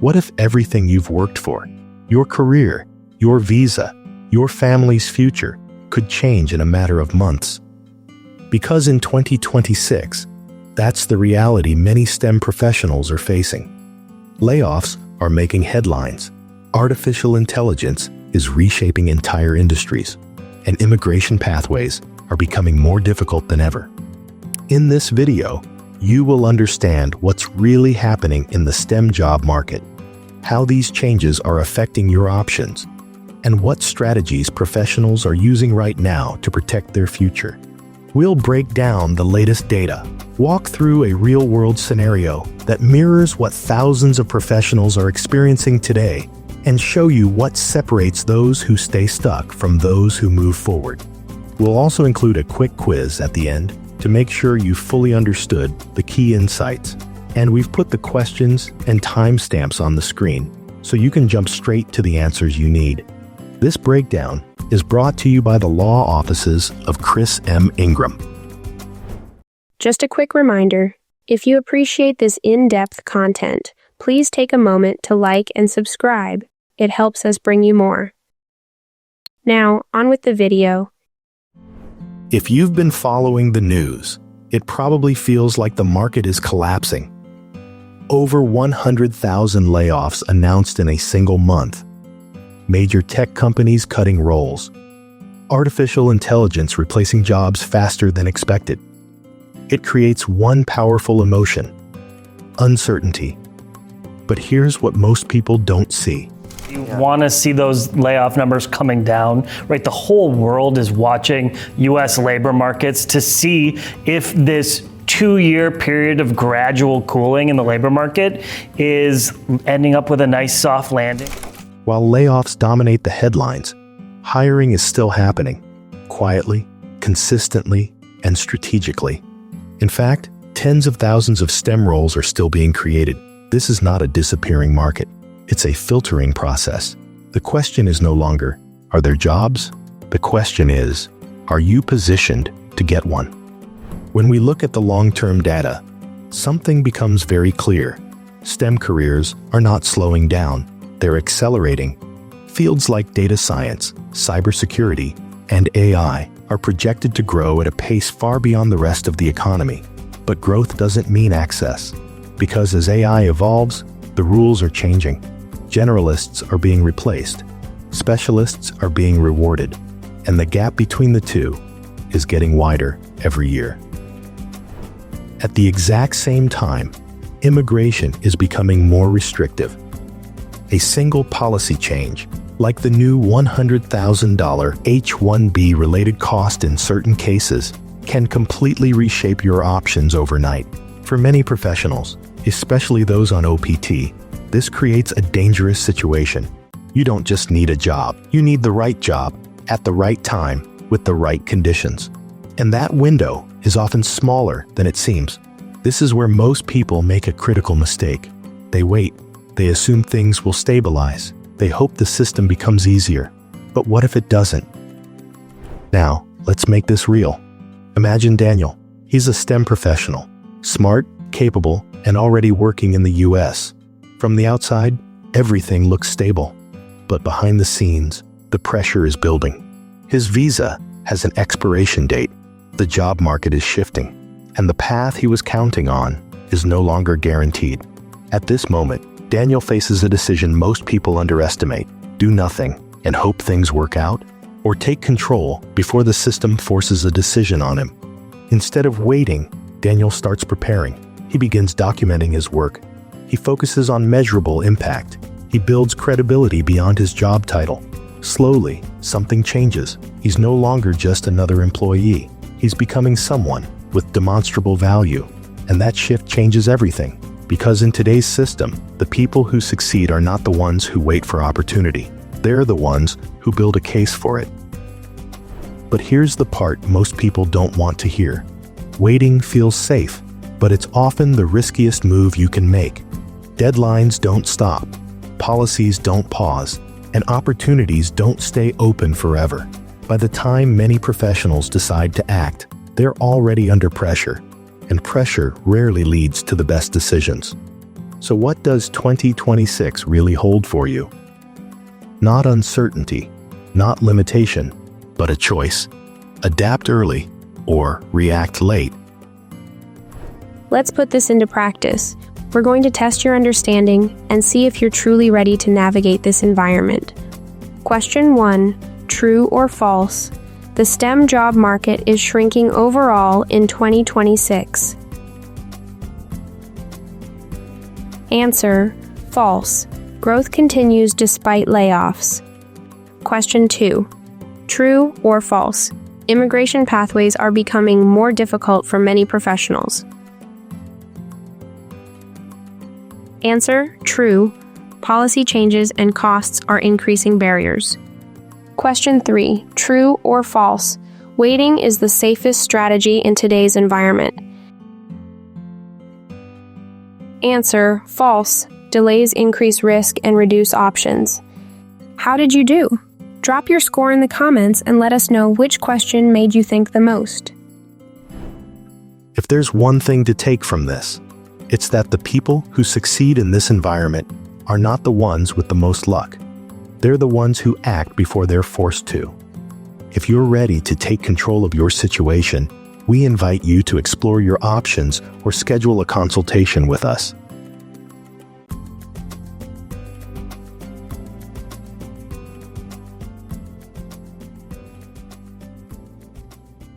What if everything you've worked for, your career, your visa, your family's future, could change in a matter of months? Because in 2026, that's the reality many STEM professionals are facing. Layoffs are making headlines. Artificial intelligence is reshaping entire industries, and immigration pathways are becoming more difficult than ever. In this video, you will understand what's really happening in the STEM job market, how these changes are affecting your options, and what strategies professionals are using right now to protect their future. We'll break down the latest data, walk through a real-world scenario that mirrors what thousands of professionals are experiencing today, and show you what separates those who stay stuck from those who move forward. We'll also include a quick quiz at the end to make sure you fully understood the key insights. And we've put the questions and timestamps on the screen so you can jump straight to the answers you need. This breakdown is brought to you by the law offices of Chris M. Ingram. Just a quick reminder, if you appreciate this in-depth content, please take a moment to like and subscribe. It helps us bring you more. Now, on with the video. If you've been following the news, it probably feels like the market is collapsing. Over 100,000 layoffs announced in a single month. Major tech companies cutting roles. Artificial intelligence replacing jobs faster than expected. It creates one powerful emotion: uncertainty. But here's what most people don't see. You want to see those layoff numbers coming down, right? The whole world is watching U.S. labor markets to see if this 2-year period of gradual cooling in the labor market is ending up with a nice soft landing. While layoffs dominate the headlines, hiring is still happening, quietly, consistently, and strategically. In fact, tens of thousands of STEM roles are still being created. This is not a disappearing market. It's a filtering process. The question is no longer, are there jobs? The question is, are you positioned to get one? When we look at the long-term data, something becomes very clear. STEM careers are not slowing down, they're accelerating. Fields like data science, cybersecurity, and AI are projected to grow at a pace far beyond the rest of the economy. But growth doesn't mean access, because as AI evolves, the rules are changing. Generalists are being replaced, specialists are being rewarded, and the gap between the two is getting wider every year. At the exact same time, immigration is becoming more restrictive. A single policy change, like the new $100,000 H-1B related cost in certain cases, can completely reshape your options overnight. For many professionals, especially those on OPT, this creates a dangerous situation. You don't just need a job, you need the right job, at the right time, with the right conditions. And that window is often smaller than it seems. This is where most people make a critical mistake. They wait, they assume things will stabilize, they hope the system becomes easier. But what if it doesn't? Now, let's make this real. Imagine Daniel. He's a STEM professional, smart, capable, and already working in the US. From the outside, everything looks stable. But behind the scenes, the pressure is building. His visa has an expiration date. The job market is shifting, and the path he was counting on is no longer guaranteed. At this moment, Daniel faces a decision most people underestimate: do nothing and hope things work out, or take control before the system forces a decision on him. Instead of waiting, Daniel starts preparing. He begins documenting his work. He focuses on measurable impact. He builds credibility beyond his job title. Slowly, something changes. He's no longer just another employee. He's becoming someone with demonstrable value. And that shift changes everything. Because in today's system, the people who succeed are not the ones who wait for opportunity. They're the ones who build a case for it. But here's the part most people don't want to hear. Waiting feels safe, but it's often the riskiest move you can make. Deadlines don't stop, policies don't pause, and opportunities don't stay open forever. By the time many professionals decide to act, they're already under pressure, and pressure rarely leads to the best decisions. So what does 2026 really hold for you? Not uncertainty, not limitation, but a choice. Adapt early or react late. Let's put this into practice. We're going to test your understanding and see if you're truly ready to navigate this environment. Question 1. True or false? The STEM job market is shrinking overall in 2026. Answer: false. Growth continues despite layoffs. Question 2. True or false? Immigration pathways are becoming more difficult for many professionals. Answer: true. Policy changes and costs are increasing barriers. Question 3. True or false? Waiting is the safest strategy in today's environment. Answer: false. Delays increase risk and reduce options. How did you do? Drop your score in the comments and let us know which question made you think the most. If there's one thing to take from this, it's that the people who succeed in this environment are not the ones with the most luck. They're the ones who act before they're forced to. If you're ready to take control of your situation, we invite you to explore your options or schedule a consultation with us.